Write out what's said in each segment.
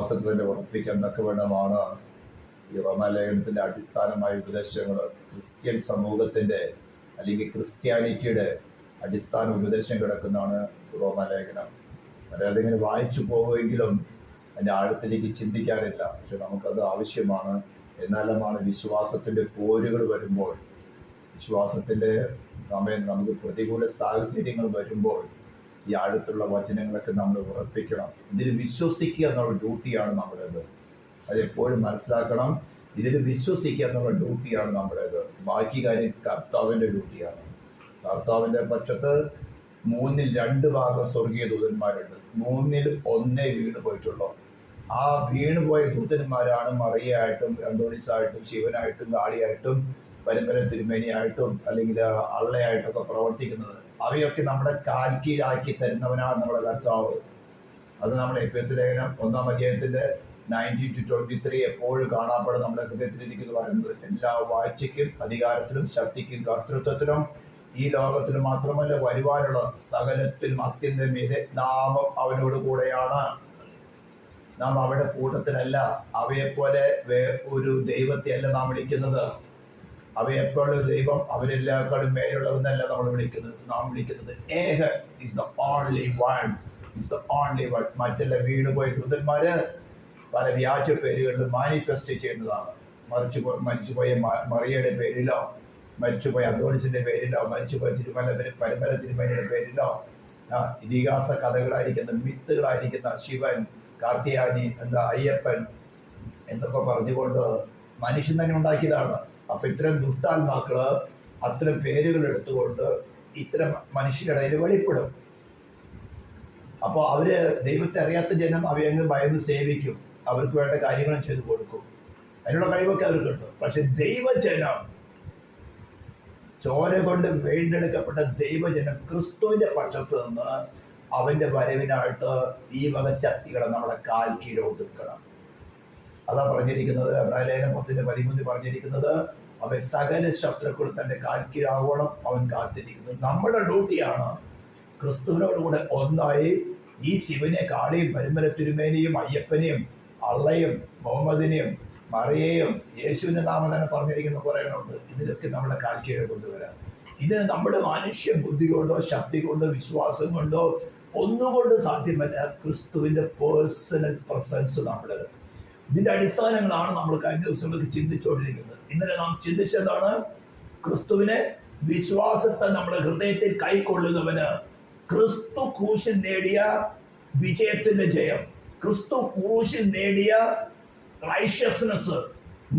വിശ്വാസത്തിന്റെ ഉറപ്പിക്കാൻ തക്കവണ്ണമാണ് ഈ റോമാലേഖനത്തിന്റെ അടിസ്ഥാനമായ ഉപദേശങ്ങൾ ക്രിസ്ത്യൻ സമൂഹത്തിന്റെ അല്ലെങ്കിൽ ക്രിസ്ത്യാനിറ്റിയുടെ അടിസ്ഥാന ഉപദേശം കിടക്കുന്നതാണ് റോമാലേഖനം. അതായത് ഇങ്ങനെ വായിച്ചു പോകുമെങ്കിലും അതിൻ്റെ ആഴത്തിലേക്ക് ചിന്തിക്കാറില്ല. പക്ഷെ നമുക്കത് ആവശ്യമാണ്. എന്നാലുമാണ് വിശ്വാസത്തിന്റെ പോരുകൾ വരുമ്പോൾ, വിശ്വാസത്തിന്റെ നമുക്ക് പ്രതികൂല സാഹചര്യങ്ങൾ വരുമ്പോൾ ഈ ആഴത്തുള്ള വചനങ്ങളൊക്കെ നമ്മൾ ഉറപ്പിക്കണം. ഇതിൽ വിശ്വസിക്കുക എന്നുള്ള ഡ്യൂട്ടിയാണ് നമ്മുടേത്. അതെപ്പോഴും മനസ്സിലാക്കണം. ഇതിൽ വിശ്വസിക്കുക എന്നുള്ള ഡ്യൂട്ടിയാണ് നമ്മുടേത്. ബാക്കി കാര്യം കർത്താവിൻ്റെ ഡ്യൂട്ടിയാണ്. കർത്താവിൻ്റെ പക്ഷത്ത് 2/3 സ്വർഗീയ ദൂതന്മാരുണ്ട്. 1 വീണ് പോയിട്ടുള്ളൂ. ആ വീണുപോയ ദൂതന്മാരാണ് മറിയായിട്ടും അന്തോണീസായിട്ടും ശിവനായിട്ടും ഗാളിയായിട്ടും പരമ്പര തിരുമേനിയായിട്ടും അല്ലെങ്കിൽ അള്ളയായിട്ടും ഒക്കെ പ്രവർത്തിക്കുന്നത്. അവയൊക്കെ നമ്മുടെ കാൽ കീഴാക്കി തരുന്നവനാണ് നമ്മുടെ കർത്താവ്. അത് നമ്മുടെ എഫേസ്യ ലേഖനം 1-ാം അധ്യായത്തിന്റെ 19-23 എപ്പോഴും കാണപ്പെടുന്ന നമ്മുടെ ഹൃദയത്തിലിരിക്കുന്നു പറയുന്നത്. എല്ലാ വാഴ്ചയ്ക്കും അധികാരത്തിലും ശക്തിക്കും കർത്തൃത്വത്തിലും ഈ ലോകത്തിൽ മാത്രമല്ല വരുവാനുള്ള സകലത്തിലും അത്യന്തമീതെ നാമം അവനോട് കൂടെയാണ്. നാം അവരുടെ കൂട്ടത്തിലല്ല. അവയെപ്പോലെ ഒരു ദൈവത്തെ അല്ല നാം വിളിക്കുന്നത്. അവയെപ്പോഴുള്ള ദൈവം അവരെല്ലാക്കാളും മേലുള്ളവെന്നല്ല നാം വിളിക്കുന്നത് ഏകൻ ഈസ് ദ ഓൺലി വൺ. മറ്റെല്ലാം വീണുപോയ ദൂതന്മാര് പല വ്യാജ പേരുകളിൽ മാനിഫെസ്റ്റ് ചെയ്യുന്നതാണ്. മരിച്ചുപോയ മറിയയുടെ പേരിലോ, മരിച്ചുപോയ അന്തോണീസിന്റെ പേരിലോ, മരിച്ചുപോയ പരമ്പര തിരുമേനിയുടെ പേരിലോ, ഇതിഹാസ കഥകളായിരിക്കുന്ന മിത്തുകളായിരിക്കുന്ന ശിവൻ, കാർത്തിയാനി, അയ്യപ്പൻ എന്നൊക്കെ പറഞ്ഞുകൊണ്ട് മനുഷ്യൻ തന്നെ ഉണ്ടാക്കിയതാണ്. അപ്പൊ ഇത്തരം ദുഷ്ടാത്മാക്കള് അത്തരം പേരുകൾ എടുത്തുകൊണ്ട് ഇത്തരം മനുഷ്യരുടെ ഇടയിൽ വെളിപ്പെടും. അപ്പോൾ അവര് ദൈവത്തെ അറിയാത്ത ജനം അവയങ്ങ് ഭയന്ന് സേവിക്കും. അവർക്ക് വേണ്ട കാര്യങ്ങളും ചെയ്തു കൊടുക്കും. അതിനുള്ള കഴിവൊക്കെ അവർക്കുണ്ട്. പക്ഷെ ദൈവജനം, ചോര കൊണ്ട് വീണ്ടെടുക്കപ്പെട്ട ദൈവജനം ക്രിസ്തുവിന്റെ പക്ഷത്ത് നിന്ന് അവന്റെ വരവിനായിട്ട് ഈ വക ശക്തികളെ നമ്മളെ കാൽ കീഴ ഒതുക്കണം. അതാ പറഞ്ഞിരിക്കുന്നത്. എബ്രായ ലേഖനം 10:13 പറഞ്ഞിരിക്കുന്നത്, അവൻ സകല ശത്രുക്കൾ തന്റെ കാൽ കീഴാവോളം അവൻ കാത്തിരിക്കുന്നത്. നമ്മുടെ ഡ്യൂട്ടിയാണ് ക്രിസ്തുവിനോടുകൂടെ ഒന്നായി ഈ ശിവനെ, കാളിയും, പരമ്പര തിരുമേനിയും, അയ്യപ്പനെയും, അള്ളയും, മുഹമ്മദിനെയും, മറിയയും, യേശുവിന്റെ നാമം തന്നെ പറഞ്ഞിരിക്കുന്ന കുറേയുണ്ട്. ഇതിലൊക്കെ നമ്മളെ കാൽ കീഴെ കൊണ്ടുവരാം. ഇത് നമ്മുടെ മനുഷ്യ ബുദ്ധി കൊണ്ടോ ശക്തി കൊണ്ടോ വിശ്വാസം കൊണ്ടോ ഒന്നുകൊണ്ട് സാധ്യമല്ല. ക്രിസ്തുവിന്റെ പേഴ്സണൽ പ്രസൻസ് നമ്മുടെ. ഇതിന്റെ അടിസ്ഥാനങ്ങളാണ് നമ്മൾ കഴിഞ്ഞ ദിവസങ്ങൾക്ക് ചിന്തിച്ചുകൊണ്ടിരിക്കുന്നത്. ഇന്നലെ നാം ചിന്തിച്ചതാണ് ക്രിസ്തുവിനെ, വിശ്വാസത്തെ നമ്മുടെ ഹൃദയത്തിൽ കൈക്കൊള്ളുന്നവന് ക്രിസ്തു ക്രൂശിൽ നേടിയ വിജയത്തിന്റെ ജയം, ക്രിസ്തു ക്രൂശിൽ നേടിയ റൈഷ്യസ്നെസ്,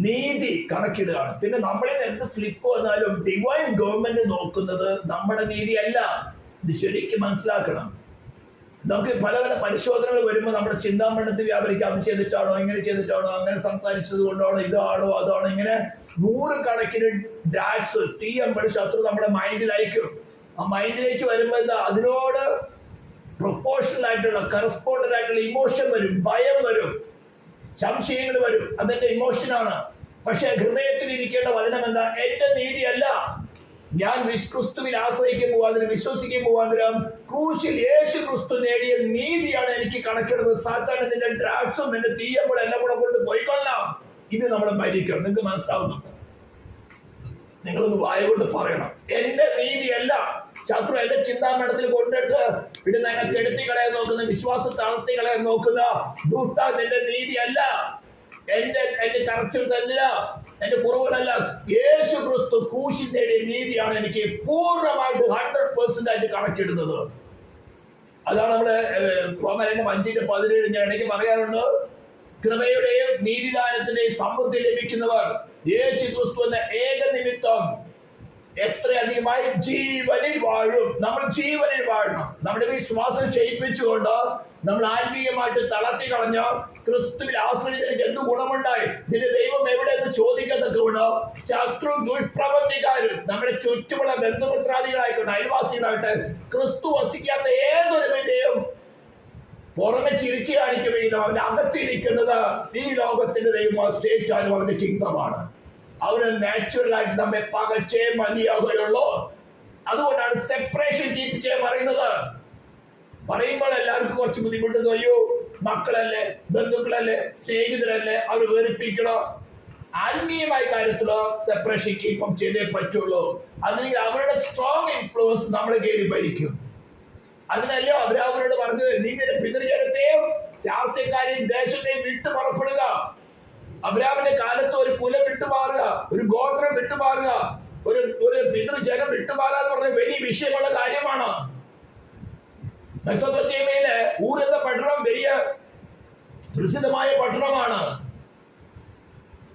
നീതി കണക്കിടുകയാണ്. പിന്നെ നമ്മളിൽ എന്ത് സ്ലിപ്പ് വന്നാലും ഡിവൈൻ ഗവൺമെന്റ് നോക്കുന്നത് നമ്മുടെ നീതിയല്ല. ഇത് ശരിക്കും മനസ്സിലാക്കണം. നമുക്ക് പല പല പരിശോധനകൾ വരുമ്പോൾ നമ്മുടെ ചിന്താമണ്ഡലത്തിൽ വ്യാപരിക്കാം. അത് ചെയ്തിട്ടാണോ, ഇങ്ങനെ ചെയ്തിട്ടാണോ, അങ്ങനെ സംസാരിച്ചത് കൊണ്ടാണോ, ഇതാണോ അതാണോ, ഇങ്ങനെ 100 കണക്കിന് ഡാറ്റ്സ് തീയമ്പടി ശത്രു നമ്മുടെ മൈൻഡിൽ അയക്കും. ആ മൈൻഡിലേക്ക് വരുമ്പോൾ അതിനോട് പ്രൊപ്പോർഷണൽ ആയിട്ടുള്ള കറസ്പോണ്ടന്റ് ആയിട്ടുള്ള ഇമോഷൻ വരും, ഭയം വരും, സംശയങ്ങൾ വരും. അതെന്റെ ഇമോഷനാണ്. പക്ഷെ ഹൃദയത്തിൽ ഇരിക്കേണ്ട വചനം എന്താ? എന്റെ നീതിയല്ല, ഞാൻ ക്രിസ്തുവിൽ ആശ്രയിക്കാൻ പോവാതിരും വിശ്വസിക്കാൻ പോവാതിരും ക്രൂശിൽ യേശു ക്രിസ്തു നേടിയ നീതിയാണ് എനിക്ക് കണക്കിടുന്നത്. സാത്താൻ നിന്റെ ഡ്രാഗ്സും നിന്റെ തീയമ്പോൾ എല്ലാം കൂടെ കൊണ്ട് പോയിക്കൊള്ളാം. ഇത് നമ്മളെ ഭരിക്കണം. നിങ്ങൾക്ക് മനസ്സിലാവുന്നുണ്ട്? നിങ്ങളൊന്ന് വായ കൊണ്ട് പറയണം, എന്റെ നീതിയല്ല. ശത്രു എന്റെ ചിന്താമണ്ഡലത്തിൽ കൊണ്ടിട്ട് ഇടുന്ന എന്നെ കെടുത്തി കളയാൻ നോക്കുന്ന, വിശ്വാസം തളർത്തി കളയാൻ നോക്കുന്ന ദുഷ്ട നിന്റെ നീതിയല്ല, എന്റെ ചർച്ചല്ല, എന്റെ കുറവുകളല്ല. യേശു ക്രിസ്തു ക്രൂശിൽ നേടിയ നീതിയാണ് എനിക്ക് പൂർണ്ണമായിട്ട് 100% ആയിട്ട് കണക്കിടുന്നത്. അതാണ് നമ്മള് റോമലേഖനം 5:17 ഞാൻ ഇടയ്ക്ക് പറയാറുണ്ട്. കൃപയുടെയും നീതിദാനത്തിന്റെയും സമൃദ്ധി ലഭിക്കുന്നവർ യേശു ക്രിസ്തു എന്ന ഏക നിമിത്തം എത്രയധികമായി ജീവനിൽ വാഴും. നമ്മൾ ജീവനിൽ വാഴണം. നമ്മുടെ വിശ്വാസം ക്ഷയിപ്പിച്ചുകൊണ്ട് നമ്മൾ ആത്മീയമായിട്ട് തളർത്തി കളഞ്ഞ ക്രിസ്തുവിൽ ആശ്രയിച്ചതിന് എന്ത് ഗുണമുണ്ടായി? നിന്റെ ദൈവം എവിടെയെന്ന് ചോദിക്കത്തക്ക ഗുണം ശത്രു ദുഷ്പ്രവർത്തിക്കാരും നമ്മുടെ ചുറ്റുമുള്ള ബന്ധുമിത്രാദികളായിക്കോട്ടെ, അയൽവാസികളായിട്ട് ക്രിസ്തു വസിക്കാത്ത ഏതൊരു വിധേയം പുറമെ ചിരിച്ചു കാണിക്കുകയും അവന്റെ അകത്തിരിക്കുന്നത് ഈ ലോകത്തിന്റെ ദൈവം സ്റ്റേറ്റാലും അവന്റെ കിങ്ഡമാണ്. അവന് നാച്ചുറൽ ആയിട്ട് നമ്മെ പകച്ചേ മതിയാകുകയുള്ളൂ. അതുകൊണ്ടാണ് സെപ്പറേഷൻ ജീവിച്ചേ പറയുന്നത്. പറയുമ്പോൾ എല്ലാവർക്കും കുറച്ച് ബുദ്ധിമുട്ട് തോന്നിയോ, മക്കളല്ലേ, ബന്ധുക്കളല്ലേ, സ്നേഹിതരല്ലേ, അവർ വേർപ്പിക്കണോ? ആത്മീയമായ കാര്യത്തിലോ സെപ്പറേഷൻ കീപ്പം ചെയ്തേ പറ്റുള്ളൂ. അല്ലെങ്കിൽ അവരുടെ സ്ട്രോങ് ഇൻഫ്ലുവൻസ് നമ്മളെ കയറി ഭരിക്കും. അതിനല്ലോ അവരോട് പറഞ്ഞത്, നീ നിന്റെ പിതൃജനത്തെയും ചാർച്ചക്കാരെയും ദേശത്തെയും വിട്ടു പുറപ്പെടുക. അബ്രാമിന്റെ കാലത്ത് ഒരു കുലം വിട്ടുമാറുക, ഒരു ഗോത്രം വിട്ടുമാറുക, ഒരു പിതൃജനം വിട്ടുമാറുക എന്ന് പറഞ്ഞ വലിയ വിഷയമുള്ള കാര്യമാണ്. മെസൊപ്പൊത്തേമിയയിലെ ഊർ എന്ന പട്ടണം വലിയ പ്രസിദ്ധമായ പട്ടണമാണ്.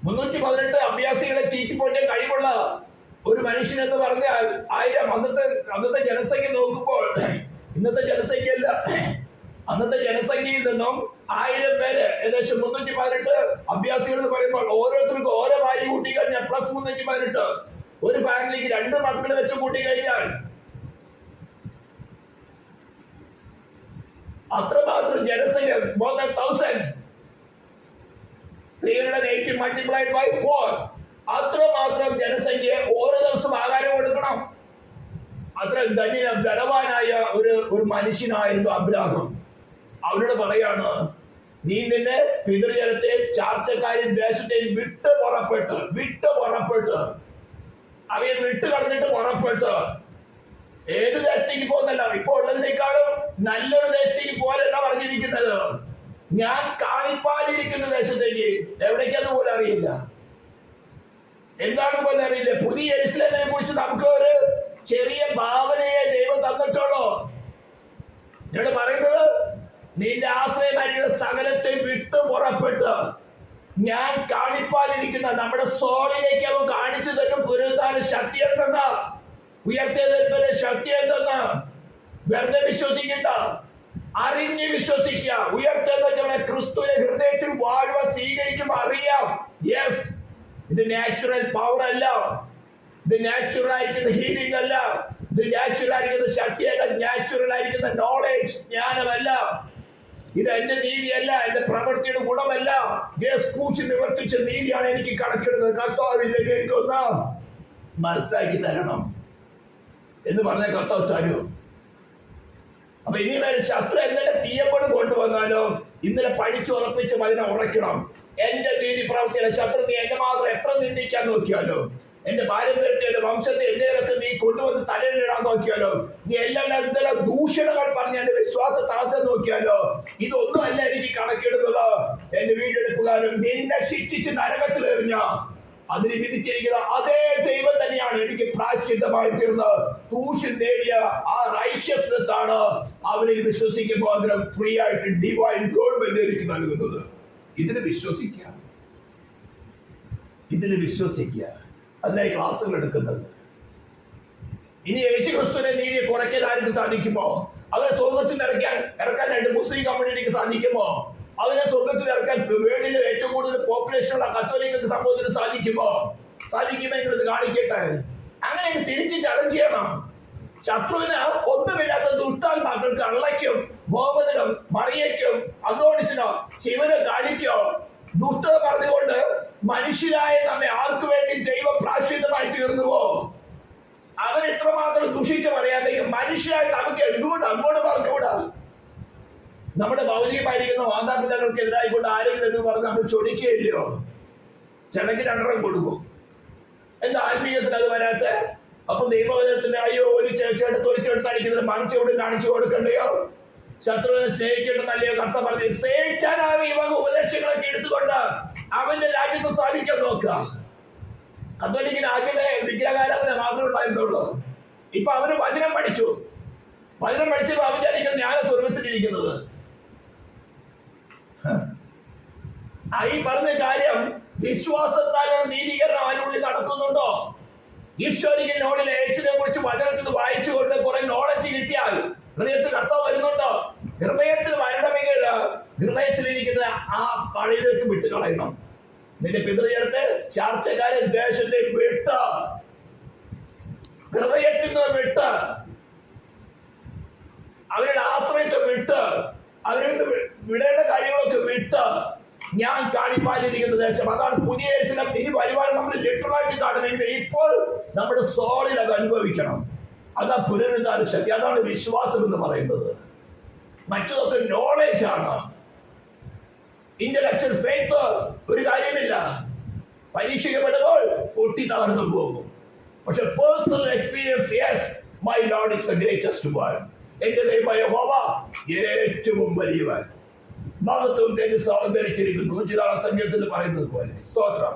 318 അഭ്യാസികളെ തീറ്റിപ്പോറ്റാൻ കഴിവുള്ള ഒരു മനുഷ്യൻ എന്ന് പറഞ്ഞാൽ 1000. അന്നത്തെ ജനസംഖ്യ നോക്കുമ്പോൾ, ഇന്നത്തെ ജനസംഖ്യയല്ല, അന്നത്തെ ജനസംഖ്യയിൽ നിന്നും 1000 പേര്, ഏകദേശം 318 അഭ്യാസികൾ എന്ന് പറയുമ്പോൾ ഓരോരുത്തർക്കും ഓരോ ഭാര്യ കൂട്ടി കഴിഞ്ഞാൽ പ്ലസ് 318, ഒരു ഫാമിലിക്ക് 2 മക്കൾ വെച്ച് കൂട്ടി കഴിഞ്ഞാൽ അത്രമാത്രം ജനസംഖ്യ, more than 1000. 380 multiplied by 4. അത്രമാത്രം ജനസംഖ്യ ഓരോ ദിവസം ആഹാരം കൊടുക്കണം. അത്ര ധനവാനായ ഒരു മനുഷ്യനായിരുന്നു അബ്രാഹാം. അവരോട് പറയാണ്, നീ നിന്റെ പിതൃജനത്തെയും ചാർച്ചക്കാരെയും ദേശത്തെയും വിട്ട് പുറപ്പെട്ട് അവയെ വിട്ട് കളഞ്ഞിട്ട് പുറപ്പെട്ട് ഏത് ദേശത്തേക്ക് പോകുന്നല്ല, ഇപ്പൊ ഉള്ളതിനേക്കാളും നല്ലൊരു ദേശത്തേക്ക് പോലല്ല പറഞ്ഞിരിക്കുന്നത്. ഞാൻ കാണിപ്പാലിരിക്കുന്ന ദേശത്തേക്ക്. എവിടേക്കാന്ന് പോലും അറിയില്ല, എന്താണെന്ന് പോലും അറിയില്ല. പുതിയ യെരുശലേമിനെ കുറിച്ച് നമുക്ക് ഒരു ചെറിയ ഭാവനയെ ദൈവം തന്നിട്ടുള്ളൂ. എന്നോട് പറയുന്നത്, നിന്റെ ആശ്രയമായിരിക്കുന്ന സകലത്തെ വിട്ടു പുറപ്പെട്ട് ഞാൻ കാണിപ്പാലിരിക്കുന്ന നമ്മുടെ സോളിലേക്ക് അവൻ കാണിച്ചു തരും പുനരുദ്ധാന ശക്തി എന്തെന്ന്, ഉയർത്തിയതിന്റെ ശക്തി എന്തെന്ന്. വെറുതെ വിശ്വസിക്കണ്ട, അറിഞ്ഞ് വിശ്വസിക്കുക. ഉയർത്തുന്ന ക്രിസ്തുവിനെ ഹൃദയത്തിൽ വാഴ്വ സ്വീകരിക്കുമ്പോൾ അറിയാം, യെസ്, ഇത് നാച്ചുറൽ പവർ അല്ല, ഇത് നാച്ചുറൽ ആയിരിക്കുന്ന ഹീലിംഗ് അല്ല, ഇത് നാച്ചുറൽ ആയിരിക്കുന്ന ശക്തിയല്ല, നാച്ചുറൽ ആയിരിക്കുന്ന നോളേജ്, ജ്ഞാനമല്ല, ഇത് എന്റെ നീതിയല്ല, എന്റെ പ്രവൃത്തിയുടെ ഗുണമല്ല. ക്രൂശിൽ നിവർത്തിച്ച നീതിയാണ് എനിക്ക് കണക്കിടുന്നത്. കർത്താവ് ഇതൊക്കെ എനിക്കൊന്ന് മനസ്സിലാക്കി തരണം എന്ന് പറഞ്ഞ കർത്താവ് തരും. അപ്പൊ ഇനി വരെ ശത്രു ഇന്നലെ തീയപ്പണം കൊണ്ടുവന്നാലോ ഇന്നലെ പഠിച്ചുറപ്പിച്ച് അതിനെ ഉറയ്ക്കണം. എന്റെ നീതി പ്രവർത്തിയില്ല. ശത്രു നീ എന്നെ മാത്രം എത്ര നിന്ദിക്കാൻ നോക്കിയാലോ, എന്റെ പാരമ്പര്യത്തെ, എന്റെ വംശത്തെ എന്തെങ്കിലുമൊക്കെ നീ കൊണ്ടുവന്ന് തലയിലിടാൻ നോക്കിയാലോ, നീ എല്ലാം എന്തെല്ലാം ദൂഷണങ്ങൾ പറഞ്ഞ് എന്റെ വിശ്വാസം തളർത്താൻ നോക്കിയാലോ, ഇതൊന്നും അല്ല എനിക്ക് കണക്കിടുന്നത്. എന്റെ വീണ്ടെടുപ്പുകാരും നിന്നെ ശിക്ഷിച്ച് നരകത്തിലെറിഞ്ഞ അതിന് വിധിച്ചിരിക്കുന്ന അതേ ദൈവം തന്നെയാണ് എനിക്ക് പ്രായശ്ചിത്തമായി തീർന്നത്. ക്രൂശിൽ നേടിയ ആ റൈഷ്യസ്നെസ് ആണ് അവരിൽ വിശ്വസിക്കുമ്പോൾ അതിന് ഫ്രീ ആയിട്ട് ഡിവൈൻ ഗവൺമെന്റ് എനിക്ക് നൽകുന്നത്. ഇതിന് വിശ്വസിക്കുക. അതിനായി ക്ലാസ്സുകൾ എടുക്കുന്നത്. ഇനി യേശുക്രിസ്തുവിന്റെ നീതിയെ കുറയ്ക്കാൻ ആർക്ക് സാധിക്കുമോ? അവരെ സ്വർഗത്തിൽ ഇറക്കാനായിട്ട് മുസ്ലിം കമ്മ്യൂണിറ്റിക്ക് സാധിക്കുമോ? അവനെ സ്വർഗത്തിൽ ഇറക്കാൻ വേൾഡിൽ ഏറ്റവും കൂടുതൽ പോപ്പുലേഷനുള്ള കത്തോലിക്കർക്ക് സമൂഹത്തിന് സാധിക്കുമെങ്കിൽ ഇത് കാണിക്കട്ടെ. അങ്ങനെ തിരിച്ച് ചലഞ്ച് ചെയ്യണം. ശത്രുവിന് ഒന്നുമില്ലാത്ത ദുഷ്ടാത്മാക്കൾക്ക് അള്ളയ്ക്കും മുഹമ്മദിനും മറിയയ്ക്കും അന്തോണിസിനോ ശിവനെ കാണിക്കോ ദുഷ്ടത പറഞ്ഞുകൊണ്ട് മനുഷ്യരായ നമ്മെ ആർക്കു വേണ്ടി ദൈവ പ്രാശ്ചിത്തമായി തീർന്നുവോ? അവൻ ഇത്രമാത്രം ദുഷിച്ച് പറയാമെങ്കിൽ മനുഷ്യരായ നമുക്ക് എന്തുകൊണ്ട് അങ്ങോട്ട് പറഞ്ഞുകൂടാ? നമ്മുടെ ഭൗതികമായിരിക്കുന്ന മാതാപിതാക്കൾക്ക് എതിരായിക്കൊണ്ട് ആരെങ്കിലും എന്ന് പറഞ്ഞ് നമ്മൾ ചൊടിക്കുകയില്ലയോ? ചടങ്ങ് 2 കൊടുക്കും. എന്താ ആത്മീയത്തിന് അത് വരാത്ത? അപ്പൊ ദൈവവചനത്തിന്റെ അയ്യോ ഒരു ചേർത്ത് അടിക്കുന്നത് മറിച്ചോട് കാണിച്ചു കൊടുക്കണ്ടയോ? ശത്രുവിനെ സ്നേഹിക്കേണ്ടെന്നല്ലയോ കർത്താവ് പറഞ്ഞു? സ്നേഹിക്കാനാവും ഈ വക ഉപദേശങ്ങളൊക്കെ എടുത്തുകൊണ്ട് അവന്റെ രാജ്യത്ത് സ്ഥാപിക്കാൻ നോക്കുക. കത്തോലിക്കിന് ആദ്യമേ വിഗ്രഹാരാധന മാത്രമേ ഉണ്ടായിരുന്നുള്ളൂ. ഇപ്പൊ അവര് വചനം പഠിച്ചപ്പോ അവചാരിക്കുന്ന ഞാന് സ്വർഗത്തിലിരിക്കുന്നത്. ഈ പറഞ്ഞ കാര്യം വിശ്വാസത്താലാണ് നീതീകരണം അവനുള്ളിൽ നടക്കുന്നുണ്ടോ? ഈസ്റ്റോറിക്കൽ നോളിലെ യേശുവിനെ കുറിച്ച് വചനത്തിൽ വായിച്ചുകൊണ്ട് കുറെ നോളജ് കിട്ടിയാൽ ഹൃദയത്തിൽ കർത്താവ് വരുന്നുണ്ടോ? ഹൃദയത്തിൽ വരണമെങ്കിൽ ഹൃദയത്തിലിരിക്കുന്ന ആ പഴയതൊക്കെ വിട്ടുകളയണം. നിന്റെ പിതൃജനത്തെ ചാർച്ചക്കാരെ ദേശത്തെ വിട്ട്, ഹൃദയത്തിൽ നിന്ന് വിട്ട്, അവരുടെ ആശ്രയത്തെ വിട്ട്, അവരുടെ വിടേണ്ട കാര്യങ്ങളൊക്കെ വിട്ട് ഞാൻ കാണിപ്പാലിരിക്കുന്ന ദേശം, അതാണ് പുതിയ യേശുവിനെ ഇനി വരുവാൻ നമ്മൾ ലിറ്ററലായിട്ട് കാണുന്നെങ്കിൽ ഇപ്പോൾ നമ്മുടെ സോളിൽ അത് അനുഭവിക്കണം. അതാ പുനരുദ്ധാന ശക്തി, അതാണ് വിശ്വാസം എന്ന് പറയുന്നത്. മറ്റതൊക്കെ നോളേജ് ആണ്. ഇന്റലക്ച്വൽ ഫെയ്ത്ത് ഒരു കാര്യമില്ല. പരീക്ഷിക്കപ്പെടുമ്പോൾ പൊട്ടി തകർന്നു പോകും. പക്ഷെ personal experience, yes, my Lord is the greatest one. എന്റെ ദൈവമായ യഹോവ ഏറ്റവും വലിയവൻ, മഹത്വം ധരിച്ചിരിക്കുന്നു. 100 സംഖ്യത്തിൽ പറയുന്നത് പോലെ. സ്തോത്രം,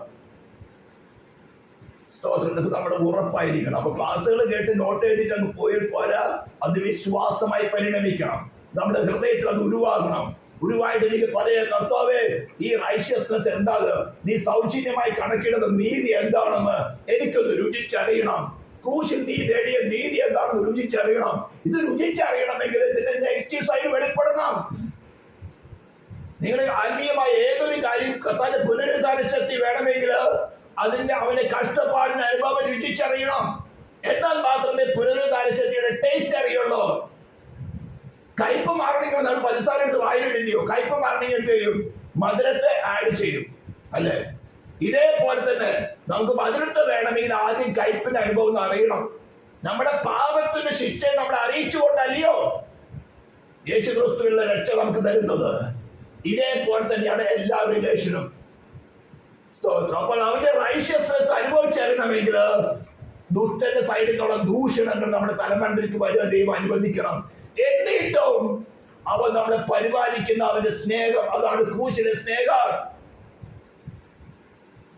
സ്തോത്രം. നമ്മുടെ ഉറപ്പായിരിക്കണം. അപ്പൊ ക്ലാസ്സുകൾ കേട്ട് നോട്ട് എഴുതിയിട്ട് അങ്ങ് പോയിട്ട് പോരാ, അത് വിശ്വാസമായി പരിണമിക്കണം. നമ്മുടെ ഹൃദയത്തിൽ അത് ഉരുവാകണം. ഉരുവായിട്ട് എനിക്ക് പറയാ, കർത്താവേ, ഈ റൈഷ്യസ്നെസ് എന്താണ്, നീ സൗജന്യമായി കണക്കിടുന്ന നീതി എന്താണെന്ന് എനിക്കൊന്ന് രുചിച്ചറിയണം. ക്രൂശിൽ നീ നേടിയ നീതി എന്താണെന്ന് രുചിച്ചറിയണം. ഇത് രുചിച്ചറിയണമെങ്കിൽ ഇതിന്റെ നെഗറ്റീവ് സൈഡ് വെളിപ്പെടണം. നിങ്ങൾ ആത്മീയമായ ഏതൊരു കാര്യം കർത്താവിന്റെ പുനരുദ്ധാന ശക്തി വേണമെങ്കിൽ അതിന്റെ അവന്റെ കഷ്ടപ്പാടിന് അനുഭവം രുചിച്ചറിയണം. എന്നാൽ മാത്രമേ പുനരുദ്ധാന ശക്തിയുടെ ടേസ്റ്റ് അറിയുള്ളൂ. കയ്പ് മാറണമെങ്കിൽ നമ്മൾ പഞ്ചസാര എടുത്ത് വായിലിടില്ലയോ? കയ്പ് മാറണമെങ്കിൽ എന്ത് ചെയ്യും? മധുരത്തെ ആഡ് ചെയ്യും, അല്ലേ? ഇതേപോലെ തന്നെ നമുക്ക് മധുരത്തെ വേണമെങ്കിൽ ആദ്യം കയ്പിന്റെ അനുഭവം അറിയണം. നമ്മുടെ പാപത്തിന്റെ ശിക്ഷയെ നമ്മൾ അറിയിച്ചുകൊണ്ടല്ലയോ യേശു ക്രിസ്തുവിനുള്ള രക്ഷ നമുക്ക് തരുന്നത്? ഇതേപോലെ തന്നെയാണ് എല്ലാ റിലേഷനും. അപ്പോൾ അവന്റെ റൈഷ്യസ്നെസ് അനുഭവിച്ചറിയണമെങ്കിൽ ദുഷ്ടന്റെ സൈഡിൽ നിന്നുള്ള ദൂഷണങ്ങൾ നമ്മുടെ തലമണ്ടലിക്ക് വരുവാൻ ദൈവം അനുവദിക്കണം. എന്നിട്ടും അവൻ നമ്മളെ പരിപാലിക്കുന്ന അവന്റെ സ്നേഹം, അതാണ് ക്രൂശിലെ സ്നേഹം.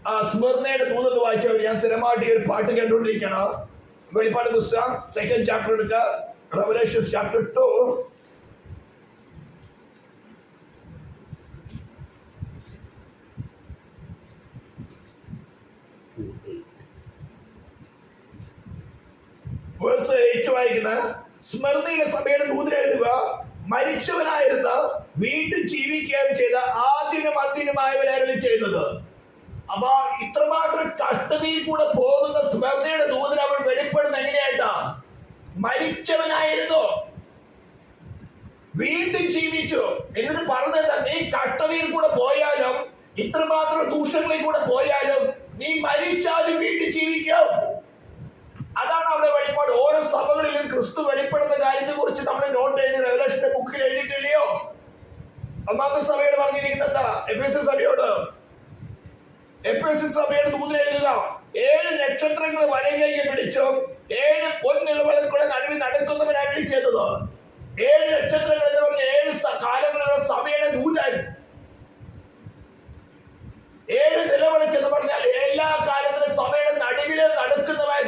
ആ സ്മരണയുടെ ദൂതെന്ന് വായിച്ചവർ ഞാൻ സ്ഥിരമായിട്ട് ഒരു പാട്ട് കേട്ടുകൊണ്ടിരിക്കണം. വെളിപ്പാട് പുസ്തകം 2nd ചാപ്റ്റർ എടുക്കുക, റെവലേഷൻസ് ചാപ്റ്റർ 2. വായിക്കുന്ന സ്മരണയിലെ സഭയുടെ ദൂതൻ എഴുതുക, മരിച്ചവനായിരുന്ന വീണ്ടും ജീവിക്കുകയും ചെയ്ത ആദ്യനും അന്ത്യനുമായവനായിരുന്നു ചെയ്യുന്നത്. അപ്പൊ ഇത്രമാത്രം കഷ്ടതയിൽ കൂടെ പോകുന്ന സ്മരണയുടെ ദൂതൻ അവൻ വെളിപ്പെടുന്ന എങ്ങനെയായിട്ടാ? മരിച്ചവനായിരുന്നു, വീണ്ടും ജീവിച്ചു. എന്നിട്ട് പറഞ്ഞത്, നീ കഷ്ടതയിൽ കൂടെ പോയാലും ഇത്രമാത്രം ദൂഷണങ്ങളിൽ കൂടെ പോയാലും നീ മരിച്ചാലും വീണ്ടും ജീവിക്കും. അതാണ് അവിടെ വെളിപ്പാട്. ഓരോ സഭകളിലും ക്രിസ്തു വെളിപ്പെടുന്ന കാര്യത്തെ കുറിച്ച് നമ്മൾ നോട്ട് എഴുതി റെവലേഷന്റെ ബുക്കിൽ എഴുതിയിട്ടില്ലയോ? ഒന്നാമത്തെ സഭയോട് പറഞ്ഞിരിക്കുന്നത് എന്താ? എഫേസ്യസ് സഭയോട്, എഫേസ്യസ് സഭയുടെ ദൂതൻ എഴുതുക, 7 നക്ഷത്രങ്ങൾ വലങ്കയ്ക്ക് പിടിച്ചു 7 പൊൻനിലവുകളിൽ കൂടെ നടുവിൽ നടക്കുന്നവനായി വിളിച്ചത്. 7 നക്ഷത്രങ്ങൾ എന്ന് പറഞ്ഞ 7 കാലങ്ങളുള്ള സഭയുടെ ദൂതൻ. 7 നിലവിളക്ക് എന്ന് പറഞ്ഞാൽ എല്ലാ കാലത്തിലും സഭയുടെ നടുവില് നടക്കുന്നവൻ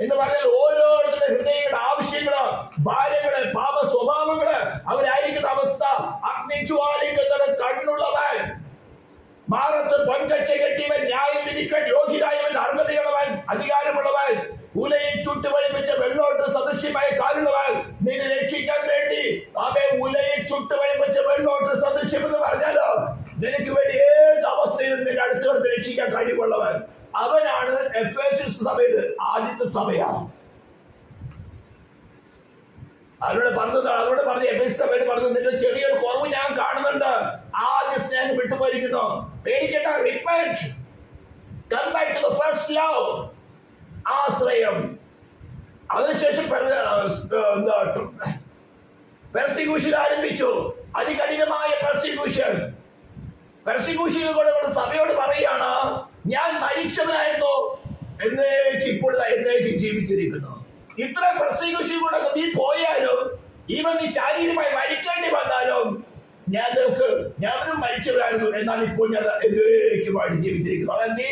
എന്ന് പറഞ്ഞാൽ ഓരോരുത്തരുടെ ഹൃദയങ്ങളുടെ ആവശ്യങ്ങള്, ഭാര്യകള്, പാപ സ്വഭാവങ്ങള്, അവരായിരിക്കുന്ന അവസ്ഥ, അഗ്നിജ്വാലിക്കുന്ന കണ്ണുള്ളവൻ, മാറത്ത് പൊൻകച്ച കെട്ടിയവൻ, ന്യായം വിധിക്കാൻ യോഗ്യരായവൻ, അർഹതയുള്ളവൻ, അധികാരമുള്ളവൻ, ഉലയിൽ ചുട്ടുപഴിപ്പിച്ച വെള്ളോട്ട് സദൃശ്യമായ കാലുള്ളവൻ, നിന്നെ രക്ഷിക്കാൻ വേണ്ടി അവയെ ഉലയിൽ ചുട്ടുപഴിപ്പിച്ച വെള്ളോട്ട് സദൃശ്യം എന്ന് പറഞ്ഞാലോ നിനക്ക് വേണ്ടി ഏത് അവസ്ഥയിലും നിന്റെ അടുത്ത് രക്ഷിക്കാൻ കഴിവുള്ളവൻ. അവനാണ് എഫേസ്യസ് സഭയിൽ ആദ്യത്തെ സഭയാണ്. അവരോട് പറഞ്ഞ എഫേസ്യസ് സഭയോട് പറഞ്ഞത്, നിന്റെ ചെറിയൊരു കുറവ് ഞാൻ കാണുന്നുണ്ട്, ആദ്യ സ്നേഹം വിട്ടുപോയിരിക്കുന്നു, പേടിക്കണ്ട, repent, come back to the first love, ആശ്രയം. അതിനുശേഷം പെർസിക്യൂഷൻ ആരംഭിച്ചു, അതികഠിനമായ പെർസിക്യൂഷനിലൂടെ സഭയോട് പറയാണ്, ഞാൻ മരിച്ചവനായിരുന്നു, ഇപ്പോൾ എന്നേക്ക് ജീവിച്ചിരിക്കുന്നു. ഇത്ര പെർസിക്യൂഷനിലൂടെ നീ പോയാലും, ഈവൻ നീ ശാരീരികമായി മരിക്കേണ്ടി വന്നാലും, ഞാനും മരിച്ചവരായിരുന്നു, എന്നാൽ ഇപ്പോൾ ഞാൻ എന്നേക്കുമായി ജീവിച്ചിരിക്കുന്നു. അതായത് നീ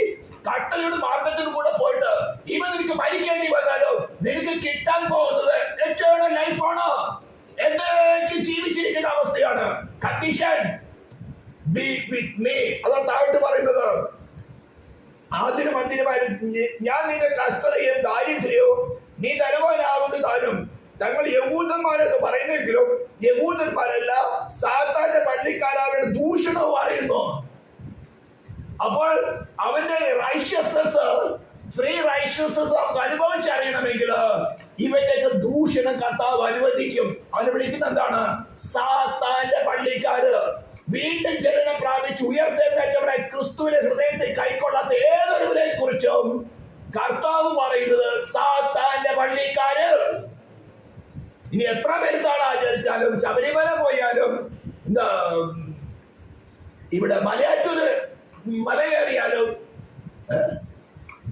കട്ടയുടെ മാർഗത്തിൽ കൂടെ പോയിട്ട് ഈവൻ നിനക്ക് മരിക്കേണ്ടി വന്നാലും നിനക്ക് കിട്ടാൻ പോകുന്നത് എറ്റേണൽ ലൈഫാണ്, എന്നേക്ക് ജീവിച്ചിരിക്കുന്ന അവസ്ഥയാണ്. Condition be with me. അതാണ് താഴോട്ട് പറയുന്നത്. ആദ്യനും അന്തിനുമായിരുന്നു ഞാൻ നിന്റെ കഷ്ടതയും ദാരിദ്ര്യവും നീ ധനവാനാകുന്ന താനും. തങ്ങൾ യഹൂദന്മാരെന്ന് പറയുന്നെങ്കിലും യഹൂദന്മാരല്ല, സാത്താന്റെ പള്ളിക്കാരവരുടെ ദൂഷണവും അറിയുന്നു. അപ്പോൾ അവന്റെ റൈഷ്യസ്നെസ്, ഫ്രീ റൈഷ്യസ്നെസ് നമുക്ക് അനുഭവിച്ചറിയണമെങ്കിൽ ഇവന്റെ ദൂഷണം കർത്താവ് അനുവദിക്കും. അവനെ വിളിക്കുന്ന എന്താണ്? സാത്താന്റെ പള്ളിക്കാര്. വീണ്ടും ജനനം പ്രാപിച്ച് ഉയർത്തെഴുന്നേറ്റവരെ ക്രിസ്തുവിന്റെ ഹൃദയത്തെ കൈക്കൊള്ളാത്ത ഏതൊരുവരെ കുറിച്ചും കർത്താവ് പറയുന്നത് സാത്താന്റെ പള്ളിക്കാര്. ഇനി എത്ര പെരുന്നാൾ ആചരിച്ചാലും, ശബരിമല പോയാലും, എന്താ ഇവിടെ മലയാറ്റൂര് മല കയറിയാലും,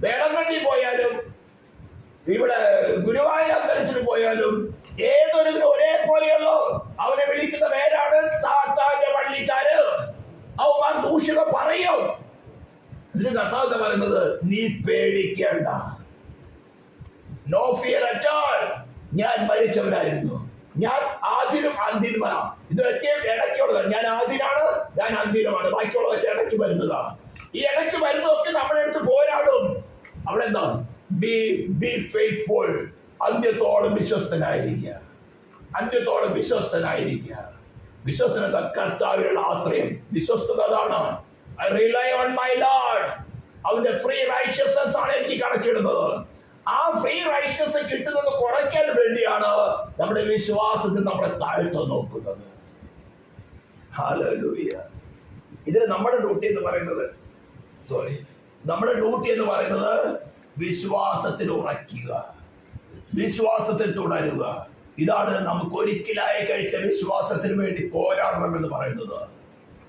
വേളങ്കണ്ണി പോയാലും, ഇവിടെ ഗുരുവായൂർ അമ്പലത്തിൽ പോയാലും ഏതൊരു ഒരേപോലെയുള്ളൂ. അവനെ വിളിക്കുന്ന പേരാണ് സാത്താന്റെ പള്ളിക്കാര്. അവൻ ദൂഷണം പറയും. ഇതിന് കർത്താവ് പറയുന്നത്, നീ പേടിക്കേണ്ട, നോ ഫിയർ അറ്റ് ഓൾ. ഞാൻ മരിച്ചവനായിരുന്നു, ഞാൻ ആദിനും അന്തിനുമാണ്. ഇതൊക്കെ ഇടയ്ക്കുള്ളത്. ഞാൻ ആദിനാണ്, ഞാൻ അന്തിനുമാണ്. ബാക്കിയുള്ളതൊക്കെ ഇടയ്ക്ക് വരുന്നതാണ്. ഈ ഇടയ്ക്ക് വരുന്നതൊക്കെ നമ്മുടെ അടുത്ത് പോരാടും. അവിടെ എന്താ? Be faithful. അന്ത്യത്തോളം വിശ്വസ്തനായിരിക്കുക, അന്ത്യത്തോളം വിശ്വസ്തനായിരിക്കുക. വിശ്വസ്തത കർത്താവിനുള്ള ആശ്രയം, വിശ്വസ്തത അതാണ്. I rely on my Lord. അവന്റെ ഫ്രീ റൈഷ്യസ്നസ് ആണ് എനിക്ക് കണക്കിടുന്നത്. ആ ഫ്രീ റൈഷ്യസ്നസ് കിട്ടുന്നത് കുറയ്ക്കാൻ വേണ്ടിയാണ് നമ്മുടെ വിശ്വാസത്തിൽ നമ്മളെ താഴ്ത്തു നോക്കുന്നത്. ഹല്ലേലൂയ. ഇതിന് നമ്മുടെ ഡ്യൂട്ടി എന്ന് പറയുന്നത്, നമ്മുടെ ഡ്യൂട്ടി എന്ന് പറയുന്നത് വിശ്വാസത്തിൽ ഉറയ്ക്കുക, വിശ്വാസത്തിൽ തുടരുക. ഇതാണ് നമുക്ക് ഒരിക്കലായി കഴിച്ച വിശ്വാസത്തിന് വേണ്ടി പോരാടണമെന്ന് പറയുന്നത്.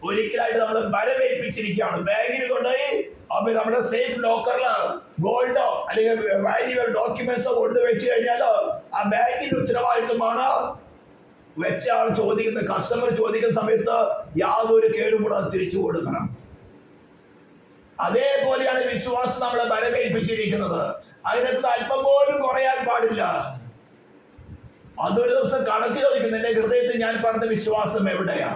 ഒരിക്കലായിട്ട് നമ്മൾ വരവേൽപ്പിച്ചിരിക്കുകയാണ്. ബാങ്കിൽ കൊണ്ടുപോയി അപ്പൊ നമ്മുടെ സേഫ് ലോക്കറില് ഗോൾഡോ അല്ലെങ്കിൽ വാല്യുവൽ ഡോക്യുമെന്റ്സോ കൊണ്ടുവച്ച് കഴിഞ്ഞാൽ ആ ബാങ്കിന്റെ ഉത്തരവാദിത്വമാണ് വെച്ച ആൾ ചോദിക്കുന്ന, കസ്റ്റമർ ചോദിക്കുന്ന സമയത്ത് യാതൊരു കേടുകൂടാതെ തിരിച്ചു കൊടുക്കണം. അതേപോലെയാണ് വിശ്വാസം നമ്മളെ വരവേൽപ്പിച്ചിരിക്കുന്നത്. അതിനകത്ത് അല്പം പോലും കുറയാൻ പാടില്ല. അതൊരു ദിവസം കണക്ക് ചോദിക്കുന്നു, എന്റെ ഹൃദയത്തിൽ ഞാൻ പറഞ്ഞ വിശ്വാസം എവിടെയാ?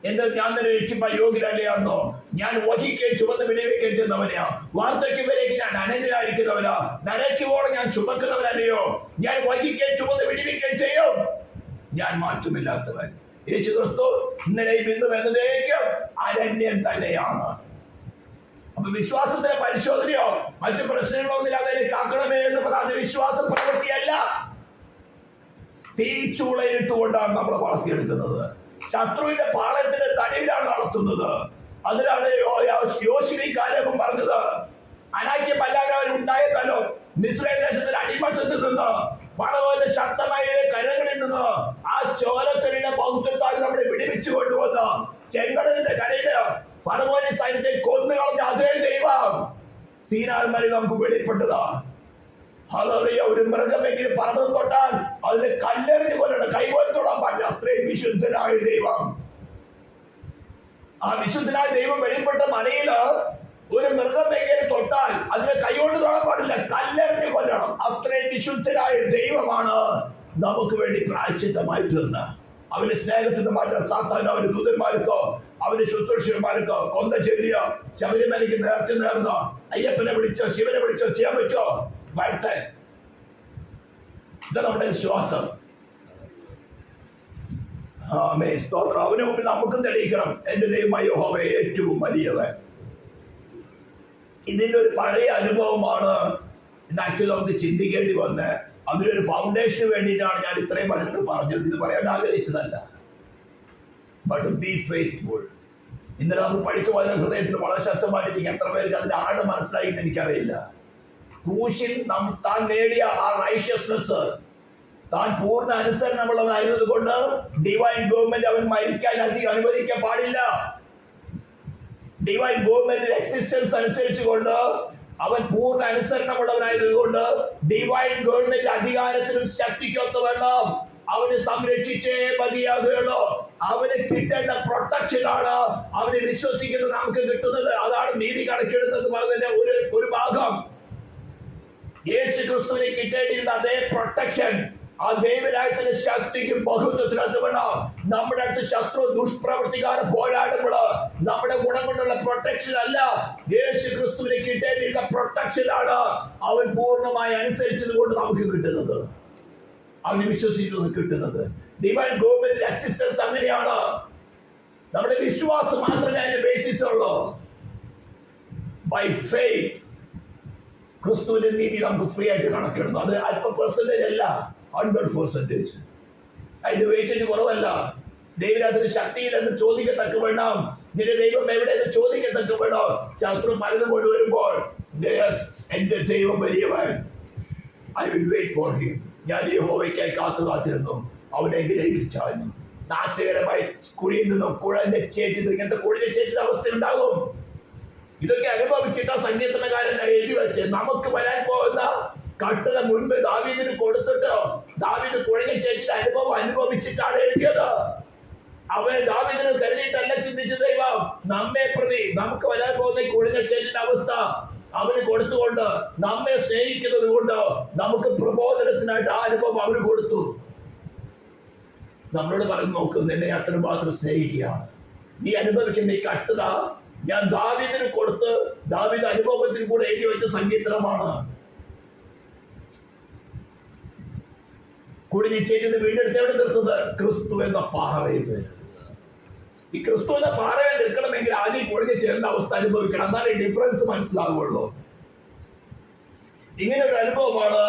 എന്റെ ഞാൻ തന്നെ രക്ഷിപ്പ യോഗ്യരല്ലയാണോ? ഞാൻ വഹിക്കുകയും ചുമന്ന് വിടുവിക്കുകയും ചെയ്യുന്നവനെയാ. വാർദ്ധക്യത്തിലേക്ക് ഞാൻ അനന്യനായിരിക്കുന്നവനാ. നരയ്ക്കുവോളം ഞാൻ ചുമക്കുന്നവനല്ലയോ? ഞാൻ വഹിക്കുകയും ചുമന്ന് വിടുവിക്കുകയും ചെയ്യും. ഞാൻ മാറ്റമില്ലാത്തവൻ. യേശു ക്രിസ്തു ഇന്നലെയും ഇന്നും എന്നതേക്കും അനന്യൻ തന്നെയാണ്. അപ്പൊ വിശ്വാസത്തിന്റെ പരിശോധനയോ മറ്റു പ്രശ്നങ്ങളൊന്നുമില്ലാതെ കാക്കണമേ എന്ന് പറഞ്ഞ വിശ്വാസം പ്രവൃത്തിയല്ല, തീച്ചൂളയിട്ടുകൊണ്ടാണ് നമ്മൾ വളർത്തിയെടുക്കുന്നത്. ശത്രുവിന്റെ പാളയത്തിന്റെ തടിയിലാണ് വളർത്തുന്നത്. അതിലാണ് യോശുവ കാലം പറഞ്ഞത്, അനാക്യം എല്ലാവരും ഉണ്ടായതല്ലോ മിസ്രൈൽ ദേശത്തിന്റെ അടിമത്തത്തിൽ നിന്ന് ഫറവോന്റെ ശക്തമായ കരങ്ങളിൽ നിന്ന് ആ ചോരത്തൊലിയുടെ ബൗദ്ധത്താൽ നമ്മളെ വിടിവിച്ചു കൊണ്ടുവന്ന് ചെങ്കടലിന്റെ കരയില് ഫറവോന്റെ സൈന്യത്തെ കൊന്നുകളഞ്ഞ അതേ ദൈവം സീനായ് മലയിൽ നമുക്ക് വെളിപ്പെട്ടതാ. ഹല്ലേലൂയ. ഒരു മൃഗമെങ്കിലും പർവ്വതം തൊട്ടാൽ അതിന് കല്ലെറിഞ്ഞ് കൊല്ലണം, കൈകൊണ്ട് തൊടാൻ പാടില്ല. അത്രയും വിശുദ്ധനായ ദൈവം. ആ വിശുദ്ധനായ ദൈവം വെളിപ്പെട്ട മലയില് ഒരു മൃഗമെങ്കിലും തൊട്ടാൽ അതിനെ കൈകൊണ്ട് തൊടാൻ പാടില്ല, കല്ലെറിഞ്ഞ് കൊല്ലണം. അത്രയും വിശുദ്ധനായ ദൈവമാണ് നമുക്ക് വേണ്ടി പ്രായശ്ചിത്തമായി തീർന്ന്. അവന്റെ സ്നേഹത്തിന് മാറ്റാൻ സാത്താൻ അവന്റെ ദൂതന്മാർക്കോ അവന്റെ ശുശ്രൂഷകന്മാർക്കോ കൊന്ന ചെല്ലിയോ ശബരിമലയ്ക്ക് നേർച്ച നേർന്നോ അയ്യപ്പനെ വിളിച്ചോ ശിവനെ വിളിച്ചോ ചെയ്യാൻ പറ്റോ? വരട്ടെ. ഇതാ നമ്മുടെ വിശ്വാസം. സ്തോത്രം. അവന് മുമ്പിൽ നമുക്കും തെളിയിക്കണം, എന്റെ ദൈവമായ യഹോവ ഏറ്റവും വലിയവൻ. ഇതിന്റെ ഒരു പഴയ അനുഭവമാണ്. ആക്ച്വലി നമുക്ക് ചിന്തിക്കേണ്ടി വന്ന് അതിനൊരു ഫൗണ്ടേഷന് വേണ്ടിയിട്ടാണ് ഞാൻ ഇത്രയും പറഞ്ഞത്. ഇത് പറയാൻ ആഗ്രഹിച്ചതല്ല. But B faithful. ഇന്നലെ നമുക്ക് പഠിച്ചു പോയ ഹൃദയത്തിൽ വളരെ ശക്തമായിട്ട് എത്ര പേർക്ക് അതിന്റെ ആഴം മനസ്സിലായി എന്ന് എനിക്കറിയില്ല. ക്രൂശിൽ താൻ നേടിയ ആ റൈഷ്യസ്നെസ്, താൻ പൂർണ്ണ അനുസരണമുള്ളവനായിരുന്നത് കൊണ്ട് ഡിവൈൻ ഗവൺമെന്റ് അവൻ മരിക്കാൻ അനുവദിക്കാൻ പാടില്ല. ഡിവൈൻ ഗവൺമെന്റിന്റെ എക്സിസ്റ്റൻസ് അനുസരിച്ചുകൊണ്ട് അവൻ പൂർണ്ണ അനുസരണമുള്ളവനായതുകൊണ്ട് ഡിവൈൻ ഗവൺമെന്റ് അധികാരത്തിനും ശക്തിക്കൊത്ത വേണം അവന് സംരക്ഷിച്ചേ മതിയാകുകയുള്ളൂ. അവന് കിട്ടേണ്ട പ്രൊട്ടക്ഷൻ ആണ് അവനെ വിശ്വസിക്കുന്നത് നമുക്ക് കിട്ടുന്നത്. അതാണ് നീതി കണക്കിടുന്നത് പറഞ്ഞതിന്റെ ഒരു ഭാഗം. യേശു ക്രിസ്തുവിനെ കിട്ടേണ്ടിയിരുന്ന അതേ പ്രൊട്ടക്ഷൻ ആ ദൈവരാജ്യത്തിന്റെ ശക്തിക്കും ബഹുത്വത്തിനകത്ത് വേണം. നമ്മുടെ അടുത്ത് ശത്രു ദുഷ്പ്രവർത്തിക്കാരെ പോരാടുമ്പോൾ നമ്മുടെ ഗുണം കൊണ്ടുള്ള പ്രൊട്ടക്ഷൻ അല്ല, യേശു ക്രിസ്തുവിനെ കിട്ടേണ്ടിയിരുന്ന പ്രൊട്ടക്ഷൻ ആണ് അവൻ പൂർണ്ണമായി അനുസരിച്ചത് കൊണ്ട് നമുക്ക് കിട്ടുന്നത്, അവന് വിശ്വസിക്കുന്നത് കിട്ടുന്നത്. ഡിവൈൻ ഗവൺമെന്റ് അസിസ്റ്റൻസ് അങ്ങനെയാണ്. നമ്മുടെ വിശ്വാസം മാത്രമേ അതിന്റെ ബേസിസ് ഉള്ളൂ. ബൈ ഫെയ്ത്ത് ക്രിസ്തുവിന്റെ നീതി നമുക്ക് ഫ്രീ ആയിട്ട് കണക്കിടുന്നു. അത് അല്പം പെർസെന്റേജ് അല്ല, 100%. അതിന്റെ വെയിറ്റേജ് കുറവല്ല. ദൈവരാത്രി ശക്തിയിലെന്ന് ചോദിക്കത്തക്ക വേണം, നിന്റെ ദൈവം എവിടെയെന്ന് ചോദിക്കത്തക്ക വേണം. ശത്രു പലതും കൊണ്ടുവരുമ്പോൾ എന്റെ ദൈവം വലിയവൻ, I will wait for him. ഞാൻ യഹോവയ്ക്കായി കാത്തിരുന്നു, അവനെ ഗ്രഹിച്ചായിരുന്നു. നാശകരമായി കുഴിയിൽ നിന്നും കുഴഞ്ഞ ചേച്ചത്, ഇങ്ങനത്തെ കുഴഞ്ഞ ചേച്ചിന്റെ അവസ്ഥ ഉണ്ടാകും. ഇതൊക്കെ അനുഭവിച്ചിട്ട് സങ്കീർത്തനകാരൻ എഴുതി വെച്ച് നമുക്ക് വരാൻ പോകുന്ന കട്ടള മുൻപ് ദാവീദിന് കൊടുത്തിട്ട് ദാവീദ് കുഴഞ്ഞ ചേച്ചിയുടെ അനുഭവം അനുഭവിച്ചിട്ടാണ് എഴുതിയത്. അവൻ ദാവീദിനെ കരുതിയിട്ടല്ല ചിന്തിച്ച ദൈവം നമ്മെ പ്രതി നമുക്ക് വരാൻ പോകുന്ന കുഴഞ്ഞ ചേച്ചിന്റെ അവസ്ഥ അവന് കൊടുത്തുകൊണ്ട് നമ്മെ സ്നേഹിക്കുന്നത് കൊണ്ട് നമുക്ക് പ്രബോധനത്തിനായിട്ട് ആ അനുഭവം അവന് കൊടുത്തു. നമ്മളോട് പറഞ്ഞു, നോക്ക്, നിന്നെ അത്രമാത്രം സ്നേഹിക്കുകയാണ്, നീ അനുഭവിക്കുന്ന ഈ കഷ്ടത ഞാൻ ദാവീദിന് കൊടുത്ത് ദാവീദ് അനുഭവത്തിൽ കൂടെ എഴുതി വെച്ച സങ്കീർത്തനമാണ്. കൂടി നിശ്ചയിച്ചത് വീണ്ടെടുത്ത് എവിടെ നിർത്തുന്നത്? ക്രിസ്തു എന്ന പാറയിൽ. ഈ ക്രിസ്തു എന്ന പാറയിൽ നിൽക്കണമെങ്കിൽ ആദ്യം കുഴഞ്ഞ ചേർന്ന അവസ്ഥ അനുഭവിക്കണം, എന്നാലേ ഡിഫറൻസ് മനസ്സിലാകുള്ളൂ. ഇങ്ങനെ ഒരു അനുഭവമാണ്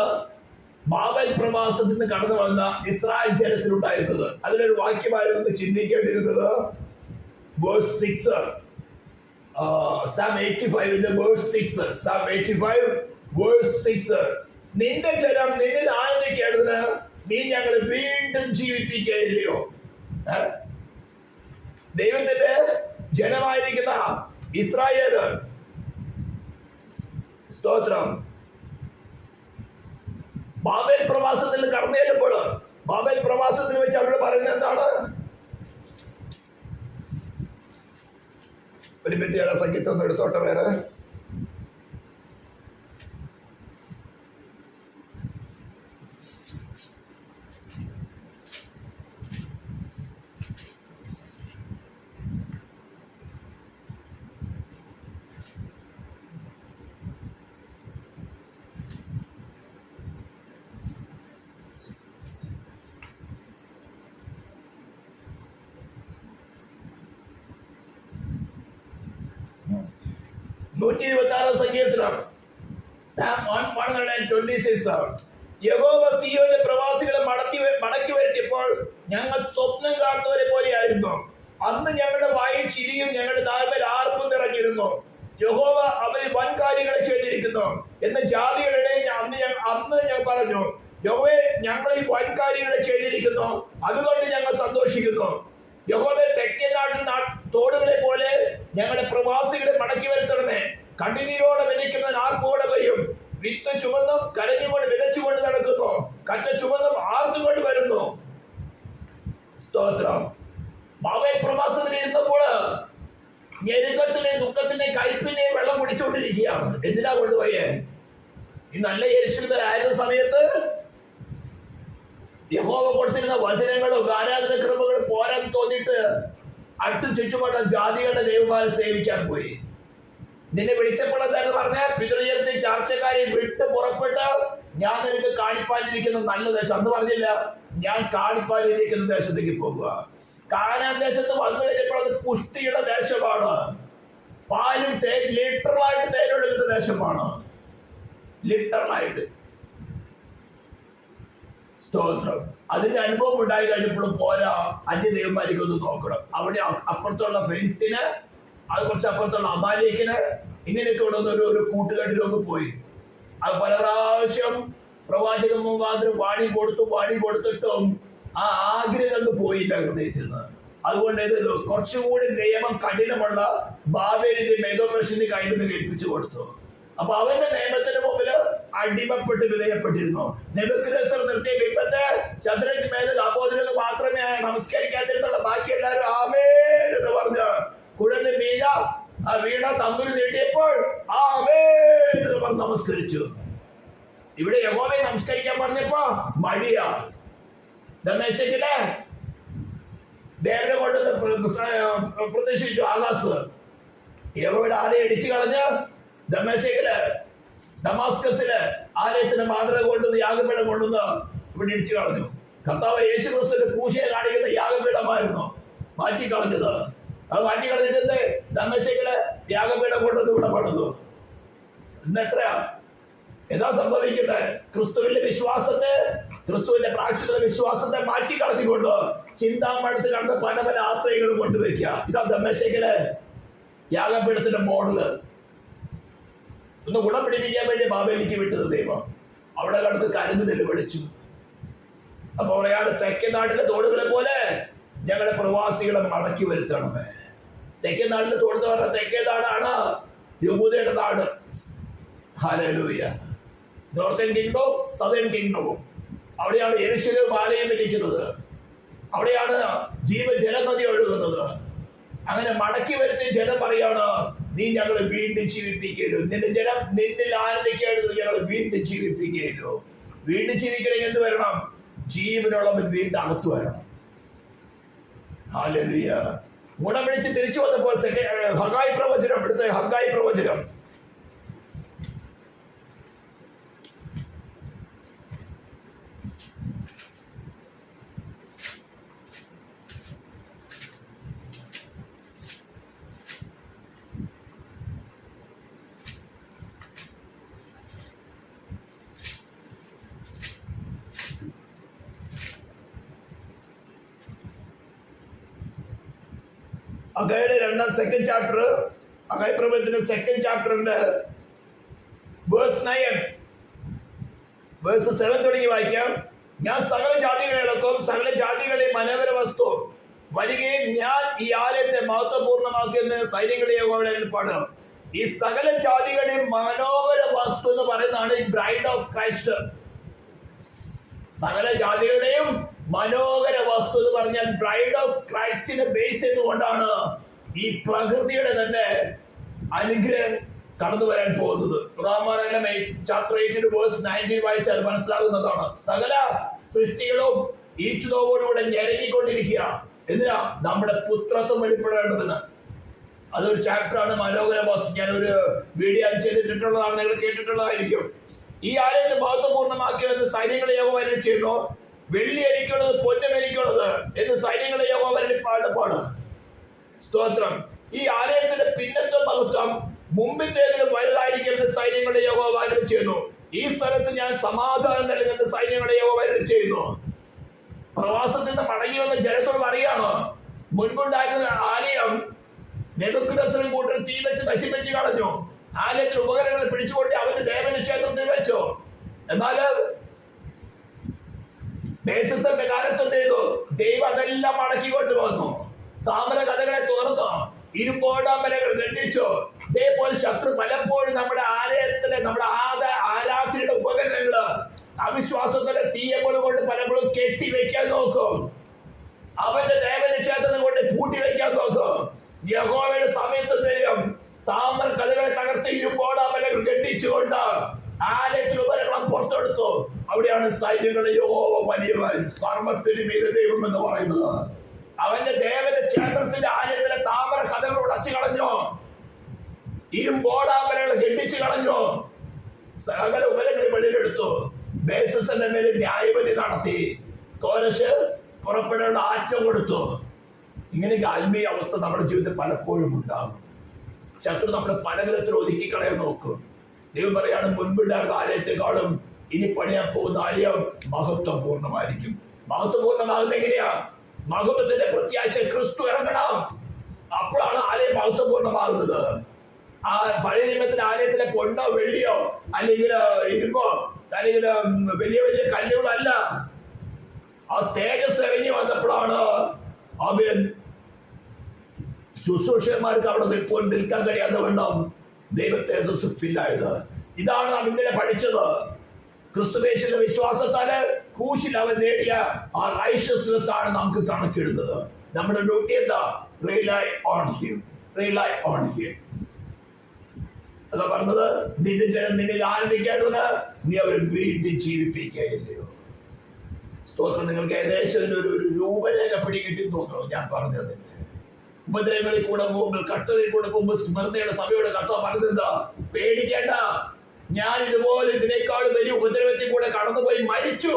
ബാബേൽ പ്രവാസത്തിൽ നിന്ന് കടന്നു വന്ന ഇസ്രായേൽ ജനത്തിലുണ്ടായിരുന്നത്. അതിലൊരു വാക്യമായിരുന്നു ചിന്തിക്കേണ്ടിരുന്നത്. Verse 6, Psalm 85 verse 6. Psalm 85 verse 6. നിന്റെ ജനം നിന്നിൽ ആനന്ദിക്കേണ്ടതിന് നീ ഞങ്ങളെ വീണ്ടും ജീവിപ്പിക്കുകയില്ലയോ? ദൈവത്തിന്റെ ജനമായിരിക്കുന്ന ഇസ്രായേല്, സ്തോത്രം, ബാബേൽ പ്രവാസത്തിൽ കടന്നു ചെല്ലുമ്പോൾ ബാബേൽ പ്രവാസത്തിൽ വെച്ച് അവരോട് പറയുന്നത് എന്താണ്? ഒരു മിനിറ്റ് സംഗീതം ഒന്ന് എടുത്തോട്ടെ. വേറെ 126 സങ്കീർത്തനം, Psalm 126. യഹോവ സീയോന്റെ പ്രവാസികളെ മടക്കി വരുത്തിയപ്പോൾ ഞങ്ങൾ സ്വപ്നം കാണുന്നവരെ പോലെയായിരുന്നു. അന്ന് ഞങ്ങളുടെ വായിൽ ചിരിയും ഞങ്ങളുടെ നാവിൽ ആർപ്പും നിറഞ്ഞിരുന്നു. യഹോവ അവരിൽ വൻ കാര്യങ്ങൾ ചെയ്തിരിക്കുന്നു എന്ന് ജാതികളുടെ അന്ന് ഞാൻ പറഞ്ഞു. യഹോവേ, ഞങ്ങളിൽ വൻ കാര്യങ്ങൾ ചെയ്തിരിക്കുന്നു, അതുകൊണ്ട് ഞങ്ങൾ സന്തോഷിക്കുന്നു. യഹോവേ, തെക്കേ നാട്ടിൽ തോടുകളെ പോലെ ഞങ്ങളുടെ പ്രവാസികളെ മടക്കി വരുത്തണമേ. കണ്ണുനീരോടെ വിതയ്ക്കുന്ന ആർപ്പോടെ പെയ്യും. വിത്ത് ചുമന്നും കരഞ്ഞുകൊണ്ട് വിതച്ചുകൊണ്ട് നടക്കുന്നു. കറ്റ ചുമന്നും ആർന്നുകൊണ്ട് വരുന്നു. സ്തോത്രം. ബാബേൽ പ്രവാസത്തിൽ ഇരുന്നപ്പോൾ ഞെരുക്കത്തിനെ ദുഃഖത്തിനെ കയ്പിനെ വെള്ളം കുടിച്ചുകൊണ്ടിരിക്കുകയാണ്. എന്തിനാ കൊണ്ടുപോയേ? ഈ നല്ല യെരൂശലേമിലായിരുന്ന സമയത്ത് യഹോവ കൊടുത്തിരുന്ന വചനങ്ങളും ആരാധന ക്രമങ്ങളും പോരാൻ തോന്നിയിട്ട് അടുത്ത് ചുറ്റുപാട് ജാതികളുടെ ദൈവമാരെ സേവിക്കാൻ പോയി. നിന്നെ വിളിച്ചപ്പോൾ എന്താണെന്ന് പറഞ്ഞാൽ, പിതൃജനത്തെ ചാർച്ചക്കാരെ വിട്ട് പുറപ്പെട്ട് ഞാൻ നിനക്ക് കാണിപ്പാലിരിക്കുന്ന നല്ല ദേശം. അന്ന് പറഞ്ഞില്ല, ഞാൻ കാണിപ്പാലിരിക്കുന്ന ദേശത്തേക്ക് പോകുക. കാനാൻ ദേശത്ത് വന്നു കഴിഞ്ഞപ്പോൾ അത് പുഷ്ടിയുടെ ദേശമാണ്. പാലും ലിറ്ററലായിട്ട് തേനൊഴുകുന്ന ദേശമാണ്. ലിറ്ററലായിട്ട്. സ്തോത്രം. അതിന്റെ അനുഭവം ഉണ്ടായി കഴിഞ്ഞപ്പോഴും പോരാ, അന്യദൈവന്മാർക്ക് ഒന്ന് നോക്കണം. അവിടെ അപ്പുറത്തുള്ള ഫെലിസ്തീന്, അത് കുറച്ച് അപ്പുറത്തുള്ള അമാലേക്കിന്, ഇങ്ങനെയൊക്കെ ഉള്ള ഒരു കൂട്ടുകെട്ടിലൊക്കെ പോയി. അത് പല പ്രാവശ്യം പ്രവാചകൻ മുഖാന്തരം വാണി കൊടുത്തിട്ടും ആ ആഗ്രഹം പോയില്ല ഹൃദയത്തിൽ നിന്ന്. അതുകൊണ്ട് ഇത് കുറച്ചുകൂടി നിയമം കഠിനമുള്ള ബാബേലിന്റെ മേധോപർഷന്റെ കയ്യിൽ നിന്ന് കേൾപ്പിച്ചു കൊടുത്തു. അപ്പൊ അവന്റെ നിയമത്തിന് മുമ്പിൽ അടിമപ്പെട്ട് വിധേയപ്പെട്ടിരുന്നു. നെബൂഖദ്നേസർ നിർത്തിയ ബിംബത്തെ ശദ്രക്ക് മേലെ അബോധനക്ക് മാത്രമേ നമസ്കരിക്കാതിരുന്നുള്ള, ബാക്കി എല്ലാവരും ആമേൻ എന്ന് പറഞ്ഞ് കുഴഞ്ഞ് വീണ തമ്പുരു നീട്ടിയപ്പോൾ ആമേൻ എന്ന് പറഞ്ഞ് നമസ്കരിച്ചു. ഇവിടെ യഹോവയെ നമസ്കരിക്കാൻ പറഞ്ഞപ്പോ മടിയാ. ദമേശക്കിലെ ദേവനെ കൊണ്ട് പ്രതീക്ഷിച്ചു ആകാശ്. യഹോവയുടെ ആലയം ഇടിച്ചു കളഞ്ഞ് ഡമാസ്കസില് ആലയത്തിന് മാതൃക കൊണ്ടുവന്ന് യാഗപീഠം കൊണ്ടുവന്ന് ഇവിടെ ഇടിച്ചു കളഞ്ഞു. കർത്താവ് യേശു ക്രിസ്തുവിന്റെ ക്രൂശിയെ കാണിക്കുന്ന യാഗപീഠമായിരുന്നു മാറ്റിക്കളഞ്ഞത്. അത് മാറ്റിക്കളഞ്ഞിട്ട് ദമേശക്കില് യാഗപീഠം കൊണ്ടുവന്ന് ഇവിടെ പണിതു. ഇന്ന് എത്രയാ എന്താ സംഭവിക്കുന്നത്? ക്രിസ്തുവിന്റെ വിശ്വാസത്തെ, ക്രിസ്തുവിന്റെ പ്രാക്ഷിത വിശ്വാസത്തെ മാറ്റിക്കളഞ്ഞുകൊണ്ട് ചിന്താമടുത്ത് കണ്ട് പല പല ആശ്രയങ്ങളും കൊണ്ടുവയ്ക്കുക. ഇതാ ദമേശക്കിലെ യാഗപീഠത്തിന്റെ മോഡല്. ഒന്ന് ഗുണം പിടിപ്പിക്കാൻ വേണ്ടി ബാബേലിക്ക് വിട്ടത് ദൈവം. അവിടെ കടന്ന് കരഞ്ഞ് നിലവിളിച്ചു. അപ്പൊ പറയാണ്, തെക്കേ നാട്ടിലെ തോടുകളെ പോലെ ഞങ്ങളുടെ പ്രവാസികളെ മടക്കി വരുത്തണമേ. തെക്കേ നാട്ടിലെ തോട് എന്ന് പറഞ്ഞാൽ തെക്കേ നാടാണ് യഹൂദയുടെ നാട്. ഹല്ലേലൂയ. നോർത്തേൺ കിങ്ഡവും സദേൺ കിങ്ഡവും. അവിടെയാണ് യെരൂശലേം ആലയം ഇരിക്കുന്നത്. അവിടെയാണ് ജീവജലനദി ഒഴുകുന്നത്. അങ്ങനെ മടക്കി വരുത്തിയ ജനം പറയാണ്, നീ ഞങ്ങളെ വീണ്ടും ജീവിപ്പിക്കല്ലോ. നിന്റെ ജനം നിന്നിൽ ആനന്ദിക്കേണ്ടത് ഞങ്ങൾ വീണ്ടും ജീവിപ്പിക്കല്ലോ. വീണ്ടും ജീവിക്കണമെങ്കിൽ എന്ത് വരണം? ജീവനുള്ളവൻ വീണ്ടും അകത്ത് വരണം. ഹല്ലേലൂയ. ഗുണം പിടിച്ച് തിരിച്ചു വന്നപ്പോൾ ഹഗായി പ്രവചനം, ഇവിടുത്തെ ഹഗായി പ്രവചനം. ഹഗായിയുടെ സെക്കൻഡ് ചാപ്റ്റർ, ഹഗായി പ്രവചനത്തിന്റെ സെക്കൻഡ് ചാപ്റ്ററിന്റെ വേഴ്സ് 9 വേഴ്സ് 7 തുടങ്ങി വായിക്കാം. ഞാൻ സകല ജാതികളെ ഇളക്കും, സകല ജാതികളെ മനോഹര വസ്തു വരികയും ഞാൻ ഈ ആലയത്തെ മഹത്വപൂർണ്ണമാക്കിയെന്ന് സൈന്യങ്ങളെ യഹോവയുടെ അരുളപ്പാട്. ഈ സകല ജാതികളെ മനോഹര വസ്തു എന്ന് പറയുന്നതാണ് ഈ ബ്രൈഡ് ഓഫ് ക്രൈസ്റ്റ്. സകല ജാതികളുടെയും മനോഹര വസ്തു എന്ന് പറഞ്ഞാൽ ബ്രൈഡ് ഓഫ് ക്രൈസ്റ്റിനെ ബേസ് ചെയ്തുകൊണ്ടാണ് ഈ പ്രകൃതിയുടെ തന്നെ അനുഗ്രഹം കടന്നു വരാൻ പോകുന്നത്. റോമാലേഖനം ചാപ്റ്റർ 8 വേഴ്സ് 19 വായിച്ചാൽ മനസ്സിലാകുന്നതാണ്. സകല സൃഷ്ടികളും ഈറ്റുനോവോടുകൂടെ ഞെരങ്ങിക്കൊണ്ടിരിക്കുക. എന്തിനാ? നമ്മുടെ പുത്രത്വം വെളിപ്പെടേണ്ടതിന്. അതൊരു ചാപ്റ്ററാണ് മനോഹര വസ്തു. ഞാനൊരു വീഡിയോ ചെയ്തിട്ടുള്ളതാണ്, നിങ്ങൾ കേട്ടിട്ടുള്ളതായിരിക്കും. ഈ ആലയത്തെ മഹത്വപൂർണ്ണമാക്കിയെന്ന് സൈന്യങ്ങളെ യഹോവ ചെയ്യുന്നു. വെള്ളി എനിക്കുള്ളത്, പൊന്നും എനിക്കുള്ളത് എന്ന് സൈന്യങ്ങളെ യഹോവ പാടുപാട്. സ്തോത്രം. ഈ ആലയത്തിന്റെ പിന്നത്തെ മഹത്വം മുമ്പിത്തേതിലും വലുതായിരിക്കുമെന്ന് സൈന്യങ്ങളുടെ യഹോവ ചെയ്യുന്നു. ഈ സ്ഥലത്ത് ഞാൻ സമാധാനം നൽകുന്ന സൈന്യങ്ങളുടെ യഹോവ ചെയ്യുന്നു. പ്രവാസത്തിൽ നിന്ന് മടങ്ങി വന്ന ജനത്തോട് പറയാണ്, മുൻപുണ്ടായിരുന്ന ആലയം നെബൂഖദ്നേസർ കൂട്ടർ തീ വെച്ച് നശിപ്പിച്ച് കളഞ്ഞു. ആലയത്തിൽ ഉപകരണങ്ങൾ പിടിച്ചുകൊണ്ട് അവന്റെ ദേവന്റെ ക്ഷേത്രത്തിൽ വെച്ചു. എന്നാൽ ദേശത്തിന്റെ കാലത്ത് ചെയ്തു ദൈവം അതെല്ലാം മടക്കിക്കൊണ്ട് വന്നു. താമര കഥകളെ തുറന്നു, ഇരുമ്പോടാമലകൾ ഖണ്ഡിച്ചു. ഇതേപോലെ ശത്രു പലപ്പോഴും നമ്മുടെ ആലയത്തിലെ, നമ്മുടെ ആരാധനയുടെ ഉപകരണങ്ങള് അവിശ്വാസത്തിന്റെ തീയങ്ങൾ കൊണ്ട് പലപ്പോഴും കെട്ടിവെക്കാൻ നോക്കും. അവന്റെ ദേവന്റെ ക്ഷേത്രത്തിൽ കൊണ്ട് പൂട്ടി വെക്കാൻ നോക്കും. യഹോവയുടെ സമയത്ത് ദൈവം താമര കഥകളെ തകർത്ത് ഇരുമ്പോടാമലകൾ ഖണ്ഡിച്ചുകൊണ്ട് ആലയത്തിൽ ഉപകരണം പുറത്തെടുത്തു. അവിടെയാണ് സൈന്യങ്ങളുടെ യഹോവ വലിയവൻ, സർവ്വത്തിനും മീതെ ദൈവം എന്ന് പറയുന്നത്. അവന്റെ ദേവന്റെ ക്ഷേത്രത്തിന്റെ ആലയത്തിലെ താമര കഥകൾ ഉടച്ചു കളഞ്ഞു, ഇരുമ്പോടാമലകൾ ഖണ്ഡിച്ചു കളഞ്ഞു, സകല ഉപകരണങ്ങൾ വെളിയിലെടുത്തു. ബേസസിന്റെ മേലെ ന്യായവിധി നടത്തി, കോരശ് പുറപ്പെടേണ്ട ആറ്റം കൊടുത്തു. ഇങ്ങനെയൊക്കെ ആത്മീയ അവസ്ഥ നമ്മുടെ ജീവിതത്തിൽ പലപ്പോഴും ഉണ്ടാകും. ശത്രു നമ്മുടെ പല വിധത്തിൽ ഒതുക്കിക്കളയാൻ നോക്കും. ദൈവം പറയാണ്, മുൻപുണ്ടായിരുന്ന ആലയത്തെക്കാളും ഇനി പണിയാൻ പോകുന്ന ആലയം മഹത്വം പൂർണ്ണമായിരിക്കും. മഹത്വം പൂർണ്ണമാകുന്നത് എങ്ങനെയാ? മഹത്വത്തിന്റെ പ്രത്യാശ ക്രിസ്തു ഇറങ്ങണം. അപ്പോഴാണ് ആലയം മഹത്വം പൂർണ്ണമാകുന്നത്. ആ പഴയ നിയമത്തിലെ ആലയത്തിലെ പൊന്നോ വെള്ളിയോ അല്ലെങ്കിൽ ഇരുമ്പോ അല്ലെങ്കിൽ വലിയ വലിയ കല്ലുകളല്ല, ആ തേജസ് ഇറങ്ങി വന്നപ്പോഴാണ് അവൻ ശുശ്രൂഷന്മാർക്ക് അവിടെ നിൽക്കാൻ കഴിയാതെ വേണം ദൈവ തേജസ് ഫില്ലായത്. ഇതാണ് നാം ഇന്നലെ പഠിച്ചത്. ക്രിസ്തുയേശുവിന്റെ വിശ്വാസത്താല് ക്രൂശിൽ അവൻ നേടിയ ആ റൈഷ്യസ്നെസ് ആണ് നമുക്ക് കണക്കിടുന്നത്. നമ്മുടെ ഡ്യൂട്ടി എന്താ? Rely on him, rely on him. അതാ പറഞ്ഞത്, നിന്റെ ജനം നിന്നിൽ ആനന്ദിക്കേണ്ടത് നീ അവരെ വീണ്ടും ജീവിപ്പിക്കുകയല്ലയോ. സ്തോത്രം. നിങ്ങൾക്ക് ഏകദേശം ഒരു രൂപരേഖ പിടികിട്ടി തോന്നുന്നു ഞാൻ പറഞ്ഞത്. ഉപദ്രവങ്ങളിൽ കൂടെ പോകുമ്പോൾ, കഷ്ടതയിൽ കൂടെ പോകുമ്പോൾ സ്മൃതിയുടെ സഭയോട് കർത്താവ് പറഞ്ഞത്, പേടിക്കേണ്ട, ഞാൻ ഇതുപോലെ ഇതിനേക്കാളും വലിയ ഉപദ്രവത്തിൽ കൂടെ കടന്നുപോയി മരിച്ചു,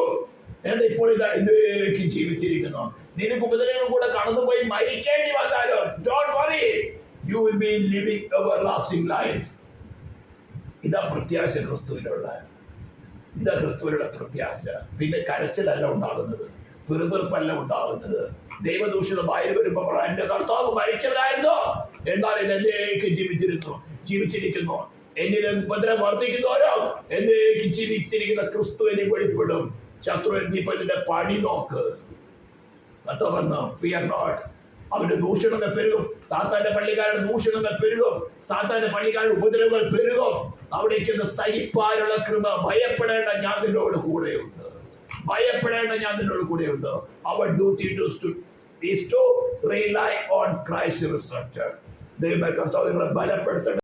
എന്നിട്ട് ഇപ്പോൾ ഇതാ ഇതിലേക്ക് ജീവിച്ചിരിക്കുന്നു. നിനക്ക് ഉപദ്രവങ്ങൾ കൂടെ കടന്നുപോയി മരിക്കേണ്ടി വന്നാലോ, don't worry, you will be living everlasting life. ഇതാ പ്രത്യാശ ക്രിസ്തുവിലുള്ള, ഇതാ ക്രിസ്തുവിലുള്ള പ്രത്യാശ. പിന്നെ കരച്ചിലല്ല ഉണ്ടാകുന്നത്, പിറുപിറുപ്പല്ല ഉണ്ടാകുന്നത്. ദൈവദൂഷിതമായി വരുമ്പോൾ എന്റെ കർത്താവ് മരിച്ചവരായിരുന്നോ, എന്നാൽ ഇത് എന്നേക്ക് ജീവിച്ചിരിക്കുന്നു. എന്നിൽ ഉപദ്രവം വർദ്ധിക്കുന്നവരോ എന്നേക്ക് ജീവിച്ചിരിക്കുന്ന ക്രിസ്തു എന്നെ വെളിപ്പെടും. ശത്രു നീ ഇതിന്റെ പണി നോക്ക്. Fear not. അവന്റെ ദൂഷണങ്ങൾ പെരുകും. സാത്താന്റെ പള്ളിക്കാരുടെ ദൂഷണങ്ങൾ പെരുകും. സാത്താന്റെ പള്ളിക്കാരുടെ ഉപദ്രവങ്ങൾ പെരുകും. അവിടേക്ക് സഹിപ്പാനുള്ള കൃപ. ഭയപ്പെടേണ്ട, ഞാൻ നിന്നോട് കൂടെയുണ്ട്. ഭയപ്പെടേണ്ട, ഞാൻ നിന്നോട് കൂടെയുണ്ട്. Our duty is to rely on Christ resurrected. ദൈവമേ, കർത്താവ് നിങ്ങളെ ബലപ്പെടുത്തട്ടെ.